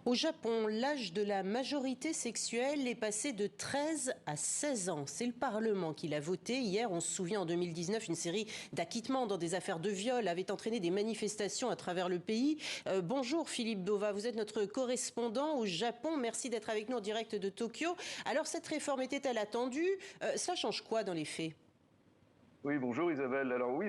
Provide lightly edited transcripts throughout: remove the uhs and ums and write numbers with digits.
Au Japon, l'âge de la majorité sexuelle est passé de 13 à 16 ans. C'est le Parlement qui l'a voté. Hier, on se souvient, en 2019, une série d'acquittements dans des affaires de viol avait entraîné des manifestations à travers le pays. Bonjour Philippe Dova, vous êtes notre correspondant au Japon. Merci d'être avec nous en direct de Tokyo. Alors, cette réforme était-elle attendue? Ça change quoi dans les faits? Oui, bonjour Isabelle. Alors oui,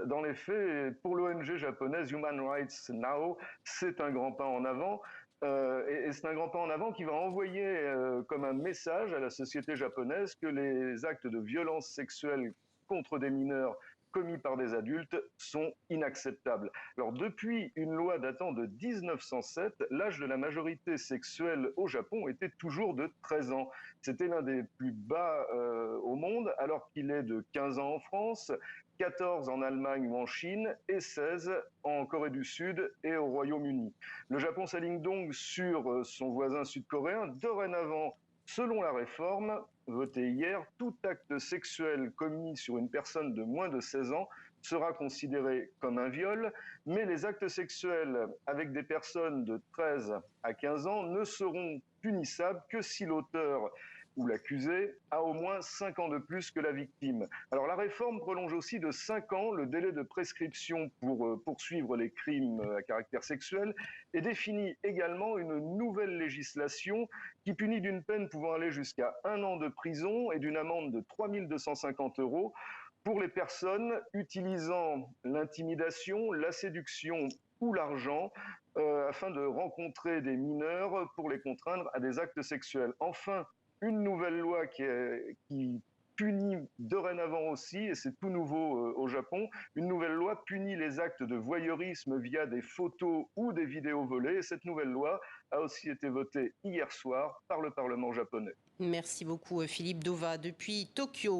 dans les faits, pour l'ONG japonaise Human Rights Now, c'est un grand pas en avant. Et c'est un grand pas en avant qui va envoyer comme un message à la société japonaise que les actes de violence sexuelle contre des mineurs commis par des adultes sont inacceptables. Alors depuis une loi datant de 1907, l'âge de la majorité sexuelle au Japon était toujours de 13 ans. C'était l'un des plus bas au monde, alors qu'il est de 15 ans en France, 14 en Allemagne ou en Chine et 16 en Corée du Sud et au Royaume-Uni. Le Japon s'aligne donc sur son voisin sud-coréen. Dorénavant, selon la réforme votée hier, tout acte sexuel commis sur une personne de moins de 16 ans sera considéré comme un viol, mais les actes sexuels avec des personnes de 13 à 15 ans ne seront punissables que si l'auteur ou l'accusé a au moins 5 ans de plus que la victime. Alors la réforme prolonge aussi de 5 ans le délai de prescription pour poursuivre les crimes à caractère sexuel et définit également une nouvelle législation qui punit d'une peine pouvant aller jusqu'à 1 an de prison et d'une amende de 3 250 € pour les personnes utilisant l'intimidation, la séduction ou l'argent afin de rencontrer des mineurs pour les contraindre à des actes sexuels. Enfin, une nouvelle loi qui punit dorénavant aussi, et c'est tout nouveau au Japon, une nouvelle loi punit les actes de voyeurisme via des photos ou des vidéos volées. Et cette nouvelle loi a aussi été votée hier soir par le Parlement japonais. Merci beaucoup Philippe Dova depuis Tokyo.